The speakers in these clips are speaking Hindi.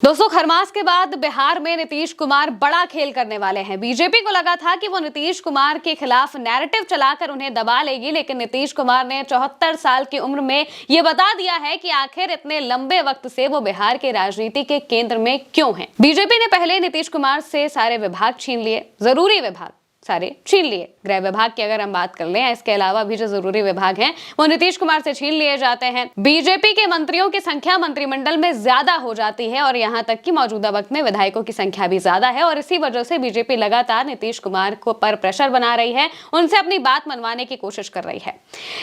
दोस्तों, खरमास के बाद बिहार में नीतीश कुमार बड़ा खेल करने वाले हैं। बीजेपी को लगा था कि वो नीतीश कुमार के खिलाफ नैरेटिव चलाकर उन्हें दबा लेगी, लेकिन नीतीश कुमार ने 74 साल की उम्र में ये बता दिया है कि आखिर इतने लंबे वक्त से वो बिहार के राजनीति के केंद्र में क्यों हैं। बीजेपी ने पहले नीतीश कुमार से सारे विभाग छीन लिए, जरूरी विभाग सारे छीन लिए। गृह विभाग की अगर हम बात कर लें, इसके अलावा भी जो जरूरी विभाग हैं वो नीतीश कुमार से छीन लिए जाते हैं। बीजेपी के मंत्रियों की संख्या मंत्रिमंडल में ज्यादा हो जाती है और यहां तक कि मौजूदा वक्त में विधायकों की संख्या भी ज्यादा है और इसी वजह से बीजेपी लगातार नीतीश कुमार को पर प्रेशर बना रही है, उनसे अपनी बात मनवाने की कोशिश कर रही है।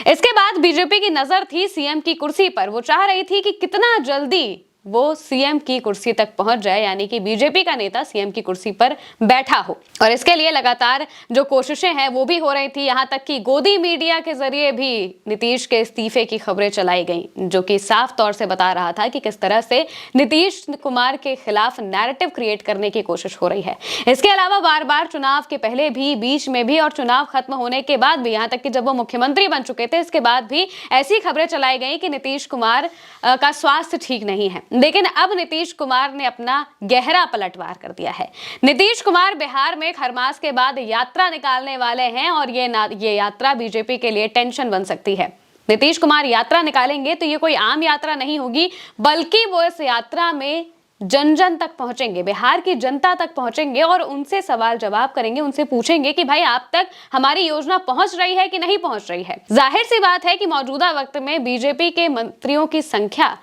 इसके बाद बीजेपी की नजर थी सीएम की कुर्सी पर। वो चाह रही थी कि कितना जल्दी वो सीएम की कुर्सी तक पहुंच जाए, यानी कि बीजेपी का नेता सीएम की कुर्सी पर बैठा हो। और इसके लिए लगातार जो कोशिशें हैं वो भी हो रही थी। यहां तक कि गोदी मीडिया के जरिए भी नीतीश के इस्तीफे की खबरें चलाई गई, जो कि साफ तौर से बता रहा था कि किस तरह से नीतीश कुमार के खिलाफ नैरेटिव क्रिएट करने की कोशिश हो रही है। इसके अलावा बार बार चुनाव के पहले भी, बीच में भी और चुनाव खत्म होने के बाद भी, यहां तक कि जब वो मुख्यमंत्री बन चुके थे इसके बाद भी ऐसी खबरें चलाई गई कि नीतीश कुमार का स्वास्थ्य ठीक नहीं है। लेकिन अब नीतीश कुमार ने अपना गहरा पलटवार कर दिया है। नीतीश कुमार बिहार में खरमास के बाद यात्रा निकालने वाले हैं और ये यात्रा बीजेपी के लिए टेंशन बन सकती है। नीतीश कुमार यात्रा निकालेंगे तो ये कोई आम यात्रा नहीं होगी, बल्कि वो इस यात्रा में जन जन तक पहुंचेंगे, बिहार की जनता तक पहुंचेंगे और उनसे सवाल जवाब करेंगे, उनसे पूछेंगे कि भाई आप तक हमारी योजना पहुंच रही है कि नहीं पहुंच रही है। जाहिर सी बात है कि मौजूदा वक्त में बीजेपी के मंत्रियों की संख्या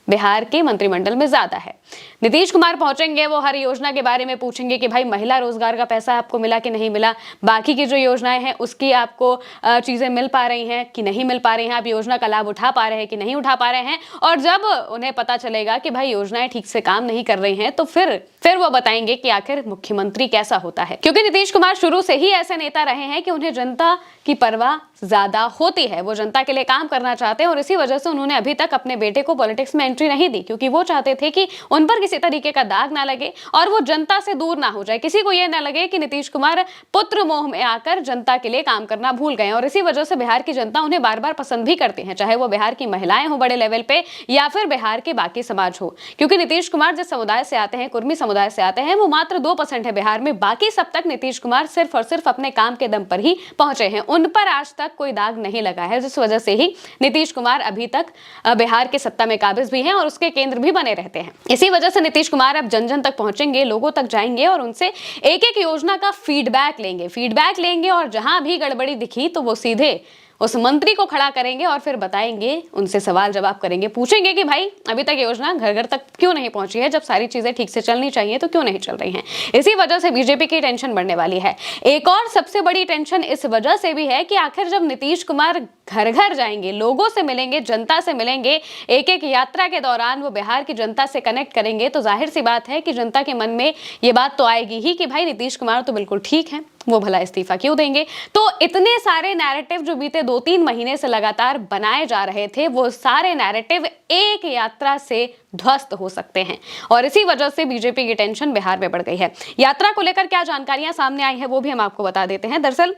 बिहार के मंत्रिमंडल में ज्यादा है। नीतीश कुमार पहुंचेंगे, वो हर योजना के बारे में पूछेंगे कि भाई महिला रोजगार का पैसा आपको मिला कि नहीं मिला, बाकी की जो योजनाएं हैं उसकी आपको चीजें मिल पा रही हैं कि नहीं मिल पा रही हैं, आप योजना का लाभ उठा पा रहे हैं कि नहीं उठा पा रहे हैं। और जब उन्हें पता चलेगा कि भाई योजनाएं ठीक से काम नहीं कर रही हैं तो फिर वो बताएंगे कि आखिर मुख्यमंत्री कैसा होता है। क्योंकि नीतीश कुमार शुरू से ही ऐसे नेता रहे हैं कि उन्हें जनता की परवाह ज्यादा होती है, वो जनता के लिए काम करना चाहते हैं और इसी वजह से उन्होंने अभी तक अपने बेटे को पॉलिटिक्स में एंट्री नहीं दी, क्योंकि वो चाहते थे कि उन पर किसी तरीके का दाग ना लगे और वो जनता से दूर ना हो जाए, किसी को यह ना लगे कि नीतीश कुमार पुत्र मोह में आकर जनता के लिए काम करना भूल गए। और इसी वजह से बिहार की जनता उन्हें बार बार पसंद भी करती है, चाहे वो बिहार की महिलाएं हो बड़े लेवल पे या फिर बिहार के बाकी समाज हो। क्योंकि नीतीश कुमार जिस समुदाय से आते हैं, कुर्मी समुदाय से आते हैं, वो मात्र 2% है बिहार में, बाकी सब तक नीतीश कुमार सिर्फ और सिर्फ अपने काम के दम पर ही पहुंचे हैं, उन पर आज तक कोई दाग नहीं लगा है, जिस वजह से ही नीतीश कुमार अभी तक बिहार के सत्ता में काबिज भी हैं और उसके केंद्र भी बने रहते हैं। इसी वजह से नीतीश कुमार अब जन जन तक पहुंचेंगे, लोगों तक जाएंगे और उनसे एक एक योजना का फीडबैक लेंगे और जहां भी गड़बड़ी दिखी तो वो सीधे उस मंत्री को खड़ा करेंगे और फिर बताएंगे, उनसे सवाल जवाब करेंगे, पूछेंगे कि भाई अभी तक योजना घर घर तक क्यों नहीं पहुंची है, जब सारी चीजें ठीक से चलनी चाहिए तो क्यों नहीं चल रही हैं। इसी वजह से बीजेपी की टेंशन बढ़ने वाली है। एक और सबसे बड़ी टेंशन इस वजह से भी है कि आखिर जब नीतीश कुमार घर घर जाएंगे, लोगों से मिलेंगे, जनता से मिलेंगे, एक एक यात्रा के दौरान वो बिहार की जनता से कनेक्ट करेंगे, तो जाहिर सी बात है कि जनता के मन में ये बात तो आएगी ही कि भाई नीतीश कुमार तो बिल्कुल ठीक है, वो भला इस्तीफा क्यों देंगे। तो इतने सारे नैरेटिव जो बीते 2-3 महीने से लगातार बनाए जा रहे थे, वो सारे नैरेटिव एक यात्रा से ध्वस्त हो सकते हैं और इसी वजह से बीजेपी की टेंशन बिहार में बढ़ गई है। यात्रा को लेकर क्या जानकारियां सामने आई हैं वो भी हम आपको बता देते हैं। दरअसल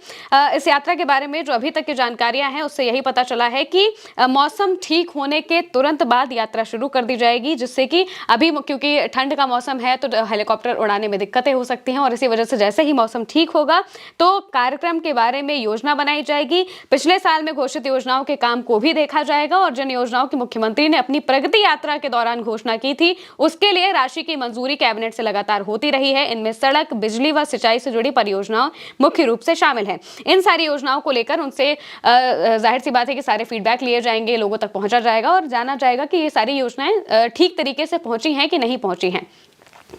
इस यात्रा के बारे में जो अभी तक की जानकारियां हैं उससे यही पता चला है कि मौसम ठीक होने के तुरंत बाद यात्रा शुरू कर दी जाएगी, जिससे कि अभी क्योंकि ठंड का मौसम है तो हेलीकॉप्टर उड़ाने में दिक्कतें हो सकती हैं और इसी वजह से जैसे ही मौसम ठीक होगा तो कार्यक्रम के बारे में योजना बनाई जाएगी। पिछले साल में घोषित योजनाओं के काम को भी देखा जाएगा और जिन योजनाओं की मुख्यमंत्री ने अपनी प्रगति यात्रा के दौरान घोषणा की थी उसके लिए राशि की मंजूरी कैबिनेट से लगातार होती रही है। इनमें सड़क, बिजली व सिंचाई से जुड़ी परियोजनाएं मुख्य रूप से शामिल हैं। इन सारी योजनाओं को लेकर उनसे जाहिर सी बात है कि सारे फीडबैक लिए जाएंगे, लोगों तक पहुंचा जाएगा और जाना जाएगा कि ये सारी योजनाएं ठीक तरीके से पहुंची हैं कि नहीं पहुंची हैं।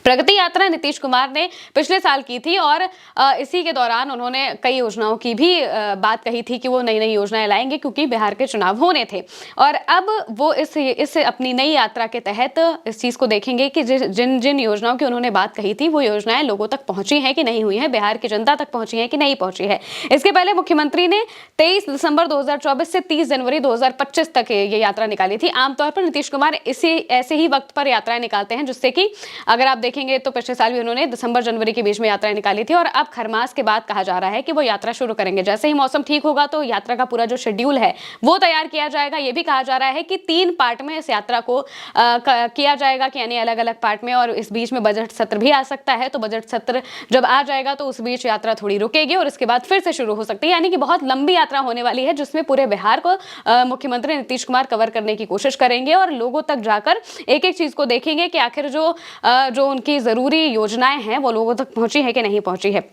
प्रगति यात्रा नीतीश कुमार ने पिछले साल की थी और इसी के दौरान उन्होंने कई योजनाओं की भी बात कही थी कि वो नई नई योजनाएं लाएंगे, क्योंकि बिहार के चुनाव होने थे। और अब वो इस अपनी नई यात्रा के तहत इस चीज़ को देखेंगे कि जिन जिन योजनाओं की उन्होंने बात कही थी वो योजनाएं लोगों तक पहुंची हैं कि नहीं हुई हैं, बिहार की जनता तक पहुंची हैं कि नहीं पहुंची है। इसके पहले मुख्यमंत्री ने 23 दिसंबर 2024 से 30 जनवरी 2025 तक ये यात्रा निकाली थी। आमतौर पर नीतीश कुमार ऐसे ही वक्त पर यात्राएं निकालते हैं, जिससे कि अगर आप देखेंगे तो पिछले साल भी उन्होंने दिसंबर जनवरी के बीच में यात्रा निकाली थी और अब खरमास के बाद कहा जा रहा है कि वो यात्रा शुरू करेंगे। जैसे ही मौसम ठीक होगा तो यात्रा का पूरा जो शेड्यूल है वो तैयार किया जाएगा। ये भी कहा जा रहा है कि 3 पार्ट में इस यात्रा को किया जाएगा, कि यानी अलग अलग पार्ट में, और इस बीच में बजट सत्र भी आ सकता है। तो बजट सत्र जब आ जाएगा तो उस बीच यात्रा थोड़ी रुकेगी और इसके बाद फिर से शुरू हो सकती है। यानी कि बहुत लंबी यात्रा होने वाली है, जिसमें पूरे बिहार को मुख्यमंत्री नीतीश कुमार कवर करने की कोशिश करेंगे और लोगों तक जाकर एक एक चीज को देखेंगे कि आखिर जो उनकी जरूरी योजनाएं हैं वो लोगों तक पहुंची है कि नहीं पहुंची है।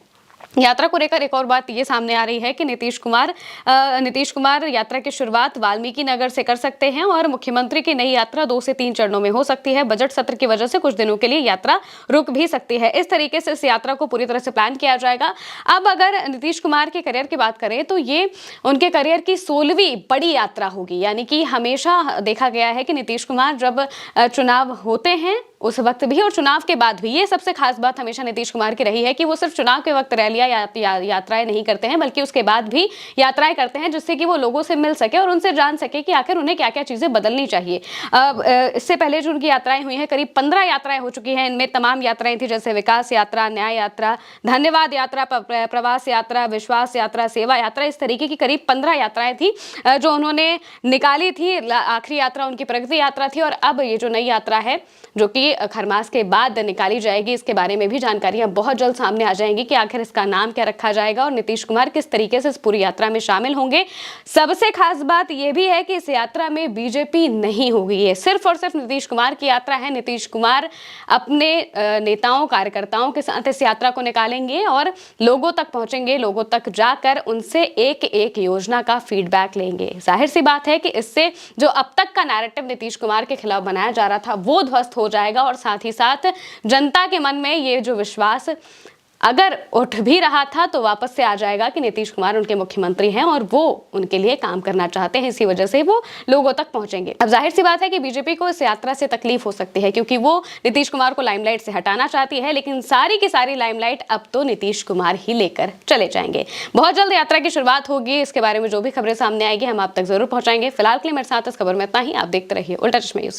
यात्रा को लेकर एक और बात ये सामने आ रही है कि नीतीश कुमार यात्रा की शुरुआत वाल्मीकि नगर से कर सकते हैं और मुख्यमंत्री की नई यात्रा 2 से 3 चरणों में हो सकती है। बजट सत्र की वजह से कुछ दिनों के लिए यात्रा रुक भी सकती है। इस तरीके से इस यात्रा को पूरी तरह से प्लान किया जाएगा। अब अगर नीतीश कुमार के करियर की बात करें तो ये उनके करियर की 16वीं बड़ी यात्रा होगी। यानी कि हमेशा देखा गया है कि नीतीश कुमार जब चुनाव होते हैं उस वक्त भी और चुनाव के बाद भी, ये सबसे खास बात हमेशा नीतीश कुमार की रही है कि वो सिर्फ चुनाव के वक्त रैलियां यात्राएं नहीं करते हैं, बल्कि उसके बाद भी यात्राएं करते हैं, जिससे कि वो लोगों से मिल सके और उनसे जान सके कि आखिर उन्हें क्या क्या चीजें बदलनी चाहिए। इससे पहले जो उनकी यात्राएं हुई हैं, करीब 15 यात्राएं हो चुकी हैं। इनमें तमाम यात्राएं थी, जैसे विकास यात्रा, न्याय यात्रा, धन्यवाद यात्रा, प्रवास यात्रा, विश्वास यात्रा, सेवा यात्रा, इस तरीके की करीब 15 यात्राएं थी जो उन्होंने निकाली थी। आखिरी यात्रा उनकी प्रगति यात्रा थी और अब ये जो नई यात्रा है जो कि खरमास के बाद निकाली जाएगी, इसके बारे में भी जानकारियां बहुत जल्द सामने आ जाएंगी कि आखिर इसका नाम क्या रखा जाएगा और नीतीश कुमार किस तरीके से इस पूरी यात्रा में शामिल होंगे। सबसे खास बात यह भी है कि इस यात्रा में बीजेपी नहीं होगी, ये सिर्फ और सिर्फ नीतीश कुमार की यात्रा है। नीतीश कुमार अपने नेताओं कार्यकर्ताओं के साथ इस यात्रा को निकालेंगे और लोगों तक पहुंचेंगे, लोगों तक जाकर उनसे एक एक योजना का फीडबैक लेंगे। जाहिर सी बात है कि इससे जो अब तक का नैरेटिव नीतीश कुमार के खिलाफ बनाया जा रहा था वो ध्वस्त हो जाएगा और साथ ही साथ जनता के मन में ये जो विश्वास अगर उठ भी रहा था तो वापस से आ जाएगा कि नीतीश कुमार उनके मुख्यमंत्री हैं और वो उनके लिए काम करना चाहते हैं। इसी वजह से वो लोगों तक पहुंचेंगे। अब जाहिर सी बात है कि बीजेपी को इस यात्रा से तकलीफ हो सकती है, क्योंकि वो नीतीश कुमार को लाइमलाइट से हटाना चाहती है, लेकिन सारी की सारी लाइमलाइट अब तो नीतीश कुमार ही लेकर चले जाएंगे। बहुत जल्द यात्रा की शुरुआत होगी, इसके बारे में जो भी खबरें सामने आएगी हम आप तक जरूर पहुंचाएंगे। फिलहाल के लिए मेरे साथ इस खबर में इतना ही। आप देखते रहिए उल्टा चश्मा यूसी।